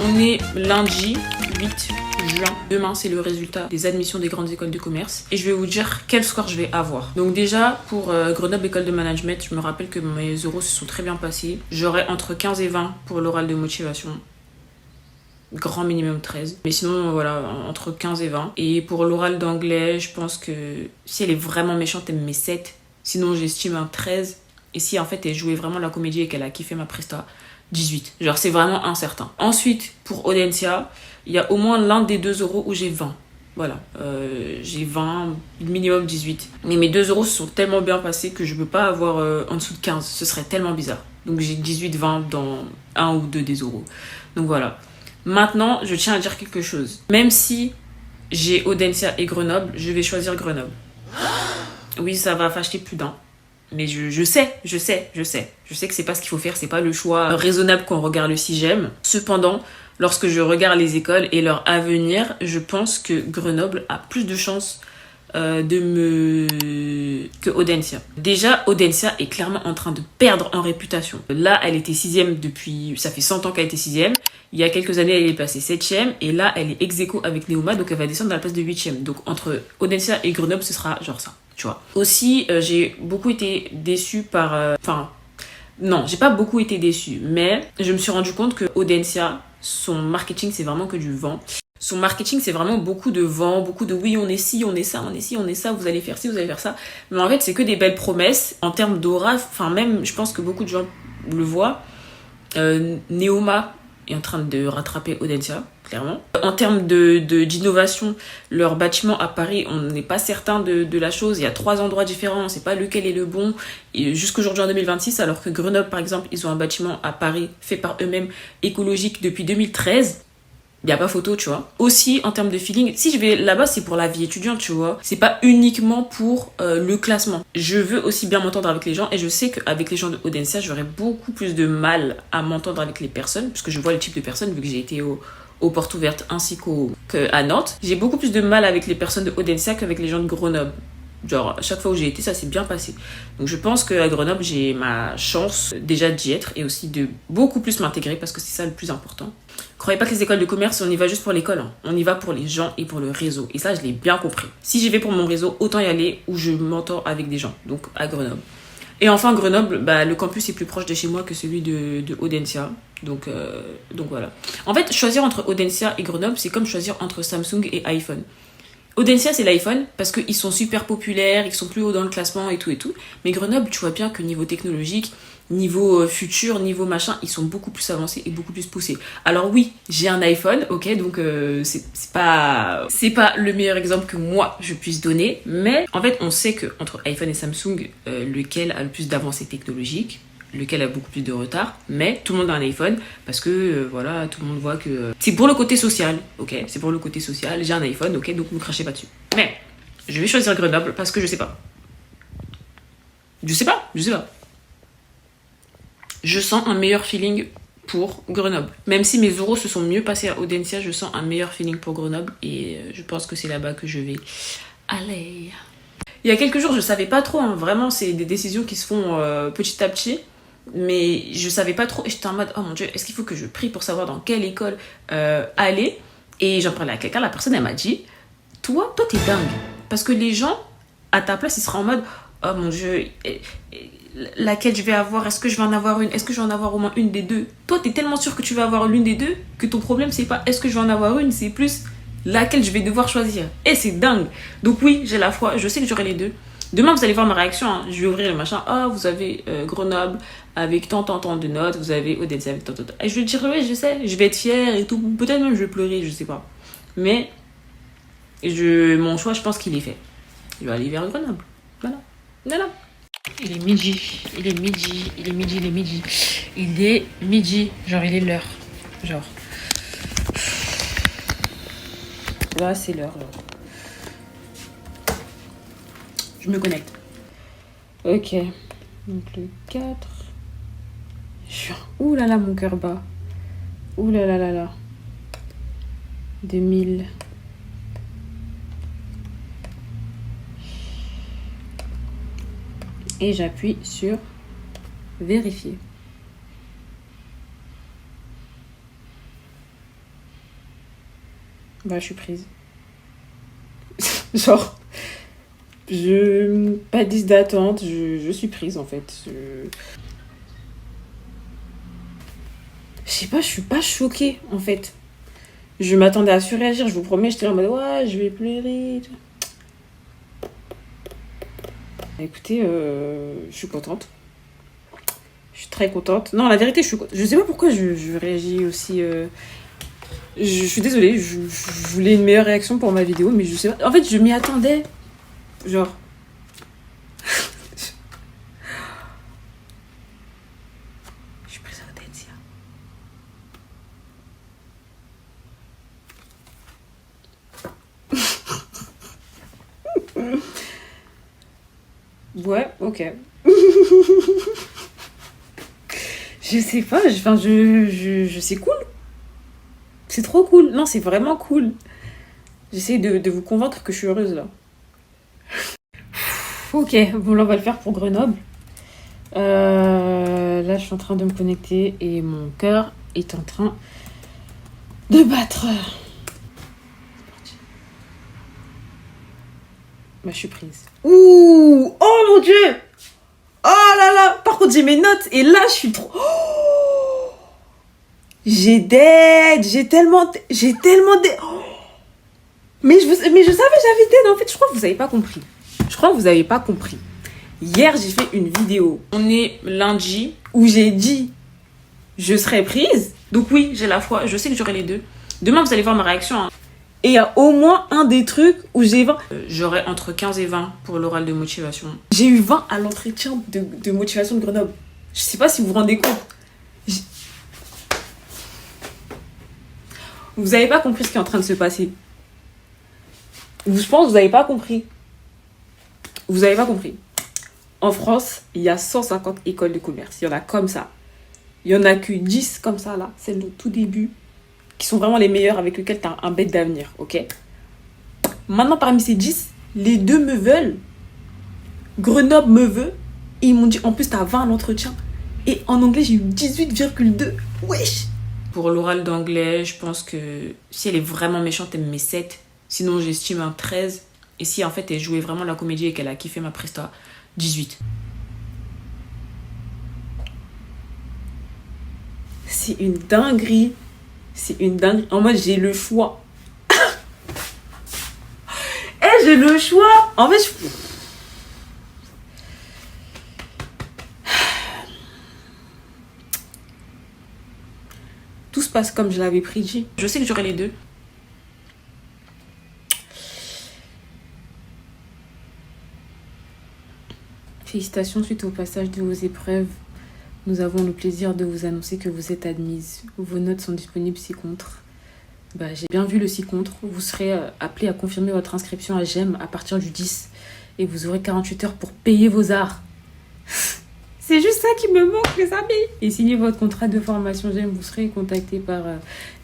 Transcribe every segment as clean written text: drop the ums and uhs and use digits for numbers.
On est lundi 8 juin. Demain, c'est le résultat des admissions des grandes écoles de commerce. Et je vais vous dire quel score je vais avoir. Donc déjà, pour Grenoble École de Management, je me rappelle que mes euros se sont très bien passés. J'aurai entre 15 et 20 pour l'oral de motivation. Grand minimum 13. Mais sinon, voilà, entre 15 et 20. Et pour l'oral d'anglais, je pense que si elle est vraiment méchante, elle me met 7. Sinon, j'estime un 13. Et si en fait, elle jouait vraiment la comédie et qu'elle a kiffé ma presta, 18. Genre, c'est vraiment incertain. Ensuite, pour Audencia, il y a au moins l'un des 2 euros où j'ai 20. Voilà, j'ai 20, minimum 18. Mais mes 2 euros se sont tellement bien passés que je peux pas avoir en dessous de 15. Ce serait tellement bizarre. Donc j'ai 18, 20 dans un ou deux des euros. Donc voilà. Maintenant, je tiens à dire quelque chose. Même si j'ai Audencia et Grenoble, je vais choisir Grenoble. Oui, ça va fâcher plus d'un. Mais je sais que c'est pas ce qu'il faut faire, c'est pas le choix raisonnable quand on regarde le CIGEM. Cependant, lorsque je regarde les écoles et leur avenir, je pense que Grenoble a plus de chances que Audencia. Déjà, Audencia est clairement en train de perdre en réputation. Là, elle était 6e depuis... Ça fait 100 ans qu'elle était 6e. Il y a quelques années, elle est passée 7e. Et là, elle est ex-aequo avec Neoma, donc elle va descendre à la place de 8e. Donc entre Audencia et Grenoble, ce sera genre ça, tu vois. Aussi, j'ai beaucoup été déçue par... non, j'ai pas beaucoup été déçue. Mais je me suis rendu compte que Audencia, son marketing, c'est vraiment que du vent. Son marketing, c'est vraiment beaucoup de vent, beaucoup de oui, on est ci, on est ça, on est ci, on est ça, vous allez faire ci, vous allez faire ça. Mais en fait, c'est que des belles promesses. En termes d'aura, enfin même, je pense que beaucoup de gens le voient. Neoma est en train de rattraper Audencia, clairement. En termes d'innovation, leur bâtiment à Paris, on n'est pas certain de la chose. Il y a 3 endroits différents, on ne sait pas lequel est le bon. Jusqu'aujourd'hui en 2026, alors que Grenoble, par exemple, ils ont un bâtiment à Paris fait par eux-mêmes, écologique depuis 2013. Il n'y a pas photo, tu vois. Aussi, en termes de feeling, si je vais là-bas, c'est pour la vie étudiante, tu vois. C'est pas uniquement pour le classement. Je veux aussi bien m'entendre avec les gens et je sais qu'avec les gens de Audencia, j'aurais beaucoup plus de mal à m'entendre avec les personnes, puisque je vois le type de personnes, vu que j'ai été aux Portes Ouvertes ainsi qu'à Nantes. J'ai beaucoup plus de mal avec les personnes de Audencia qu'avec les gens de Grenoble. Genre, à chaque fois où j'ai été, ça s'est bien passé. Donc je pense qu'à Grenoble, j'ai ma chance déjà d'y être et aussi de beaucoup plus m'intégrer parce que c'est ça le plus important. Croyez pas que les écoles de commerce, on y va juste pour l'école. Hein. On y va pour les gens et pour le réseau. Et ça, je l'ai bien compris. Si j'y vais pour mon réseau, autant y aller où je m'entends avec des gens. Donc à Grenoble. Et enfin, Grenoble, bah, le campus est plus proche de chez moi que celui de Audencia. Donc voilà. En fait, choisir entre Audencia et Grenoble, c'est comme choisir entre Samsung et iPhone. Audencia, c'est l'iPhone parce qu'ils sont super populaires, ils sont plus hauts dans le classement et tout et tout. Mais Grenoble, tu vois bien que niveau technologique, niveau futur, niveau machin, ils sont beaucoup plus avancés et beaucoup plus poussés. Alors oui, j'ai un iPhone, ok, donc c'est pas le meilleur exemple que moi je puisse donner. Mais en fait, on sait que entre iPhone et Samsung, lequel a le plus d'avancées technologiques, lequel a beaucoup plus de retard, mais tout le monde a un iPhone parce que voilà, tout le monde voit que c'est pour le côté social, ok, c'est pour le côté social, j'ai un iPhone, ok, donc ne crachez pas dessus. Mais je vais choisir Grenoble parce que je sais pas. Je sens un meilleur feeling pour Grenoble. Même si mes euros se sont mieux passés à Audencia, je sens un meilleur feeling pour Grenoble et je pense que c'est là-bas que je vais aller. Il y a quelques jours, je savais pas trop, hein, vraiment, c'est des décisions qui se font petit à petit. Mais je savais pas trop et j'étais en mode oh mon dieu, est-ce qu'il faut que je prie pour savoir dans quelle école aller. Et j'en parlais à quelqu'un, la personne elle m'a dit toi t'es dingue parce que les gens à ta place ils seraient en mode oh mon dieu, laquelle je vais avoir, est-ce que je vais en avoir une, est-ce que je vais en avoir au moins une des deux. Toi t'es tellement sûr que tu vas avoir l'une des deux que ton problème c'est pas est-ce que je vais en avoir une, c'est plus laquelle je vais devoir choisir. Et c'est dingue. Donc oui, j'ai la foi, je sais que j'aurai les deux. Demain, vous allez voir ma réaction. Hein. Je vais ouvrir le machin. Ah, vous avez Grenoble avec tant de notes. Vous avez Audencia avec tant. Et je vais dire, oui, je sais. Je vais être fière et tout. Peut-être même je vais pleurer, je sais pas. Mais mon choix, je pense qu'il est fait. Je vais aller vers Grenoble. Voilà. Il est midi. Genre, il est l'heure. Genre. Là, c'est l'heure. Je me connecte. Ok. Donc le 4 juin. Ouh là là, mon cœur bat. Ouh là là là là. 2000. Et j'appuie sur vérifier. Bah, je suis prise. Genre, pas de liste d'attente, je suis prise en fait. Je sais pas, je suis pas choquée en fait. Je m'attendais à surréagir, je vous promets, j'étais en mode ouais, je vais pleurer. Écoutez, je suis contente. Je suis très contente. Non, la vérité, je sais pas pourquoi je réagis aussi. Je suis désolée, je voulais une meilleure réaction pour ma vidéo, mais je sais pas. En fait, je m'y attendais. Genre. Je suis prise à Audencia. Ouais, ok. Je sais pas, enfin, c'est cool. C'est trop cool. Non, c'est vraiment cool. J'essaie de vous convaincre que je suis heureuse là. Ok, bon là on va le faire pour Grenoble. Là je suis en train de me connecter et mon cœur est en train de battre. C'est parti. Bah je suis prise. Ouh, oh mon dieu. Oh là là. Par contre j'ai mes notes et là je suis trop... Oh, j'ai tellement dead. Oh. Mais je savais j'avais dead en fait. Je crois que vous avez pas compris. Hier, j'ai fait une vidéo. On est lundi. Où j'ai dit je serai prise. Donc oui, j'ai la foi. Je sais que j'aurai les deux. Demain, vous allez voir ma réaction. Hein. Et il y a au moins un des trucs où j'ai 20. J'aurai entre 15 et 20 pour l'oral de motivation. J'ai eu 20 à l'entretien de motivation de Grenoble. Je sais pas si vous vous rendez compte. Vous avez pas compris ce qui est en train de se passer. Je pense que vous avez pas compris. Vous avez pas compris. En France, il y a 150 écoles de commerce. Il y en a comme ça. Il y en a que 10 comme ça, là. Celles au tout début. Qui sont vraiment les meilleures avec lesquelles tu as un bête d'avenir. Ok? Maintenant, parmi ces 10, les 2 me veulent. Grenoble me veut. Et ils m'ont dit, en plus, tu as 20 à l'entretien. Et en anglais, j'ai eu 18,2. Wesh! Pour l'oral d'anglais, je pense que si elle est vraiment méchante, elle me met 7. Sinon, j'estime un 13. Et si en fait, elle jouait vraiment la comédie et qu'elle a kiffé ma presta, 18. C'est une dinguerie. En mode, j'ai le choix. J'ai le choix. En fait, tout se passe comme je l'avais prédit. Je sais que j'aurai les deux. Félicitations suite au passage de vos épreuves. Nous avons le plaisir de vous annoncer que vous êtes admise. Vos notes sont disponibles ci-contre. Bah, j'ai bien vu le ci-contre. Vous serez appelé à confirmer votre inscription à GEM à partir du 10. Et vous aurez 48 heures pour payer vos arts. C'est juste ça qui me manque, les amis. Et signer votre contrat de formation GEM. Vous serez contacté par...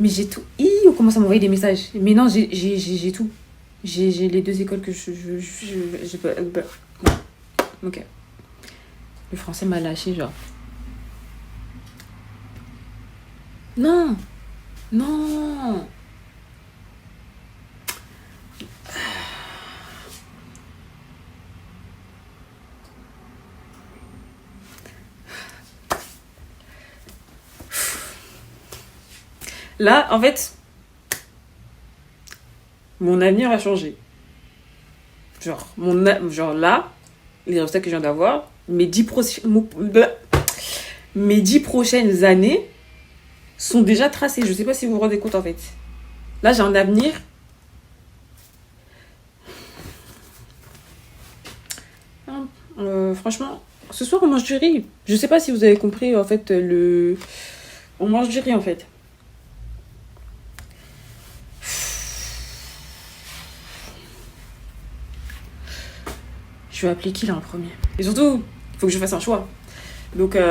Mais j'ai tout. On commence à m'envoyer des messages. Mais non, j'ai tout. J'ai les 2 écoles que je peux... Ok. Le français m'a lâché, genre. Non. Là, en fait, mon avenir a changé. Genre là, les résultats que je viens d'avoir, mes 10 prochaines années sont déjà tracées. Je sais pas si vous vous rendez compte en fait. Là, j'ai un avenir. Franchement, ce soir on mange du riz. Je sais pas si vous avez compris en fait on mange du riz en fait. Je vais appeler qui là en premier? Et surtout, il faut que je fasse un choix. Donc, ça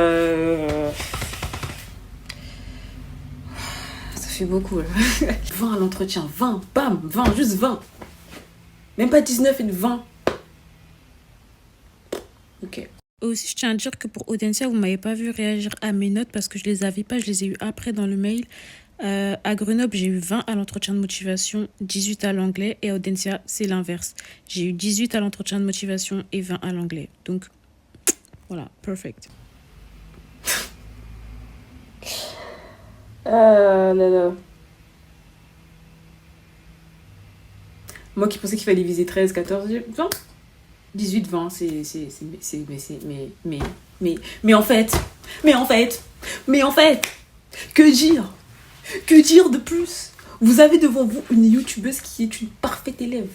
fait beaucoup. 20 à l'entretien, 20, bam, 20, juste 20. Même pas 19 et 20. Ok. Aussi, je tiens à dire que pour Audencia, vous m'avez pas vu réagir à mes notes parce que je les avais pas, je les ai eu après dans le mail. À Grenoble, j'ai eu 20 à l'entretien de motivation, 18 à l'anglais. Et à Audencia, c'est l'inverse. J'ai eu 18 à l'entretien de motivation et 20 à l'anglais. Donc, voilà, perfect. Là, là. Moi qui pensais qu'il fallait viser 13, 14, 20. 18, 20, mais en fait, que dire? Que dire de plus? Vous avez devant vous une youtubeuse qui est une parfaite élève.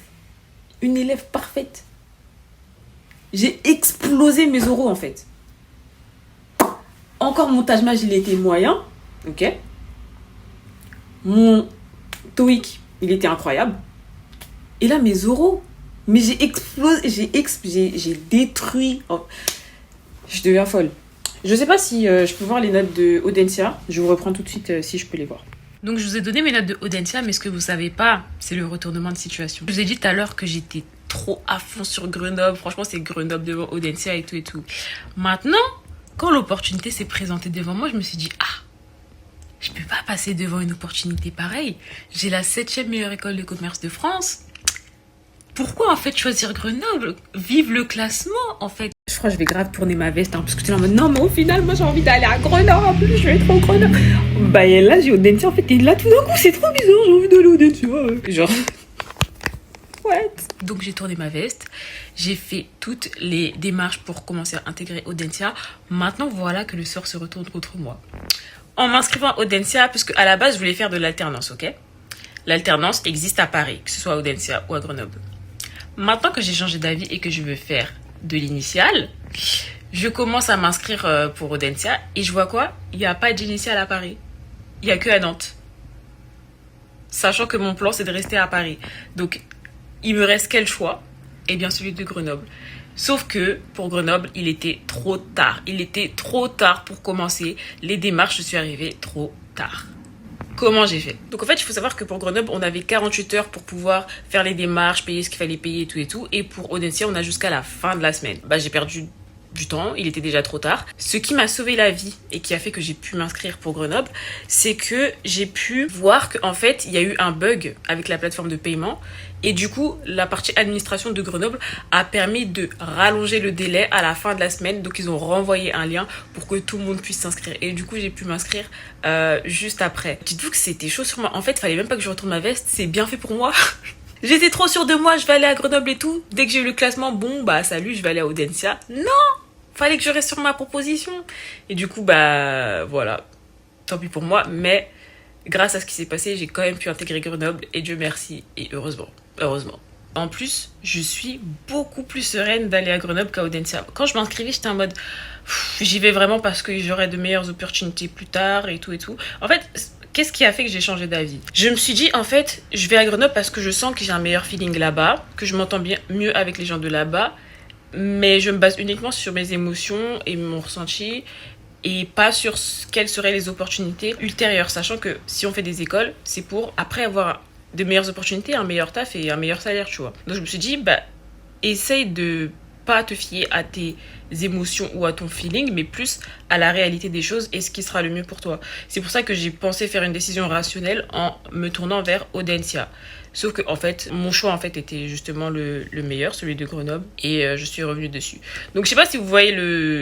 Une élève parfaite. J'ai explosé mes oraux en fait. Encore mon Taj-Mahal, il était moyen. Ok. Mon TOEIC, il était incroyable. Et là, mes oraux. Mais j'ai explosé, j'ai détruit. Oh, je deviens folle. Je sais pas si je peux voir les notes de Audencia. Je vous reprends tout de suite si je peux les voir. Donc je vous ai donné mes notes de Audencia, mais ce que vous savez pas, c'est le retournement de situation. Je vous ai dit tout à l'heure que j'étais trop à fond sur Grenoble. Franchement, c'est Grenoble devant Audencia et tout et tout. Maintenant, quand l'opportunité s'est présentée devant moi, je me suis dit, ah, je peux pas passer devant une opportunité pareille. J'ai la 7e meilleure école de commerce de France. Pourquoi en fait choisir Grenoble? Vive le classement en fait. Je crois que je vais grave tourner ma veste parce que tu es en mode non, mais au final, moi j'ai envie d'aller à Grenoble. Je vais être au Grenoble. Bah, et là, j'ai Audencia en fait. Et là, tout d'un coup, c'est trop bizarre. J'ai envie d'aller au Audencia. Genre. What? Donc j'ai tourné ma veste. J'ai fait toutes les démarches pour commencer à intégrer Audencia. Maintenant, voilà que le sort se retourne contre moi. En m'inscrivant à Audencia, puisque à la base, je voulais faire de l'alternance, ok? L'alternance existe à Paris, que ce soit à Audencia ou à Grenoble. Maintenant que j'ai changé d'avis et que je veux faire de l'initiale, je commence à m'inscrire pour Audencia et je vois quoi? Il n'y a pas d'initiale à Paris. Il n'y a que à Nantes. Sachant que mon plan, c'est de rester à Paris. Donc, il me reste quel choix? Eh bien, celui de Grenoble. Sauf que, pour Grenoble, il était trop tard. Il était trop tard pour commencer les démarches. Je suis arrivée trop tard. Comment j'ai fait? Donc en fait, il faut savoir que pour Grenoble, on avait 48 heures pour pouvoir faire les démarches, payer ce qu'il fallait payer et tout et tout. Et pour Audencia, on a jusqu'à la fin de la semaine. Bah, j'ai perdu du temps, il était déjà trop tard. Ce qui m'a sauvé la vie et qui a fait que j'ai pu m'inscrire pour Grenoble, c'est que j'ai pu voir qu'en fait, il y a eu un bug avec la plateforme de paiement. Et du coup, la partie administration de Grenoble a permis de rallonger le délai à la fin de la semaine. Donc, ils ont renvoyé un lien pour que tout le monde puisse s'inscrire. Et du coup, j'ai pu m'inscrire juste après. Dites-vous que c'était chaud sur moi. En fait, il fallait même pas que je retourne ma veste. C'est bien fait pour moi. J'étais trop sûre de moi. Je vais aller à Grenoble et tout. Dès que j'ai eu le classement, bon, bah, salut, je vais aller à Audencia. Non! Fallait que je reste sur ma proposition. Et du coup, bah, voilà. Tant pis pour moi. Mais grâce à ce qui s'est passé, j'ai quand même pu intégrer Grenoble. Et Dieu merci. Et heureusement. Heureusement. En plus, je suis beaucoup plus sereine d'aller à Grenoble qu'à Audencia. Quand je m'inscrivais, j'étais en mode j'y vais vraiment parce que j'aurai de meilleures opportunités plus tard et tout et tout. En fait, qu'est-ce qui a fait que j'ai changé d'avis? Je me suis dit, en fait, je vais à Grenoble parce que je sens que j'ai un meilleur feeling là-bas, que je m'entends bien mieux avec les gens de là-bas, mais je me base uniquement sur mes émotions et mon ressenti et pas sur quelles seraient les opportunités ultérieures, sachant que si on fait des écoles, c'est pour après avoir de meilleures opportunités, un meilleur taf et un meilleur salaire, tu vois. Donc je me suis dit, bah, essaye de pas te fier à tes émotions ou à ton feeling, mais plus à la réalité des choses et ce qui sera le mieux pour toi. C'est pour ça que j'ai pensé faire une décision rationnelle en me tournant vers Audencia. Sauf que en fait, mon choix en fait était justement le meilleur, celui de Grenoble, et je suis revenue dessus. Donc je sais pas si vous voyez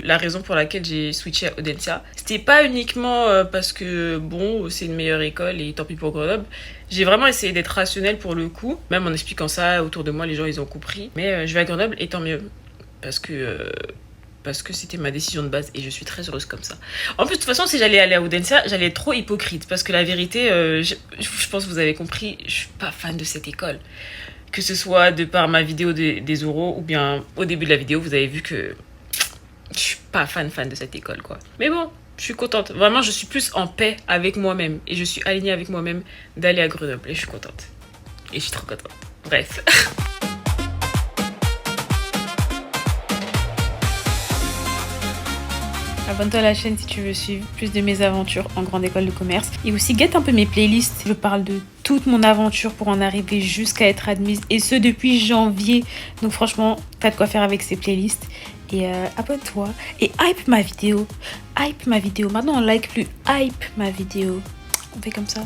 la raison pour laquelle j'ai switché à Audencia. C'était pas uniquement parce que bon, c'est une meilleure école et tant pis pour Grenoble. J'ai vraiment essayé d'être rationnelle pour le coup. Même en expliquant ça autour de moi, les gens ils ont compris. Mais je vais à Grenoble et tant mieux. Parce que c'était ma décision de base et je suis très heureuse comme ça. En plus, de toute façon, si j'allais aller à Audencia, j'allais être trop hypocrite parce que la vérité, je pense que vous avez compris, je suis pas fan de cette école. Que ce soit de par ma vidéo des oraux ou bien au début de la vidéo, vous avez vu que je suis pas fan de cette école, quoi. Mais bon, je suis contente. Vraiment, je suis plus en paix avec moi-même et je suis alignée avec moi-même d'aller à Grenoble et je suis contente. Et je suis trop contente. Bref. Abonne-toi à la chaîne si tu veux suivre plus de mes aventures en grande école de commerce. Et aussi, guette un peu mes playlists. Je parle de toute mon aventure pour en arriver jusqu'à être admise. Et ce, depuis janvier. Donc franchement, t'as de quoi faire avec ces playlists. Et abonne-toi. Et hype ma vidéo. Hype ma vidéo. Maintenant, on like plus. Hype ma vidéo. On fait comme ça.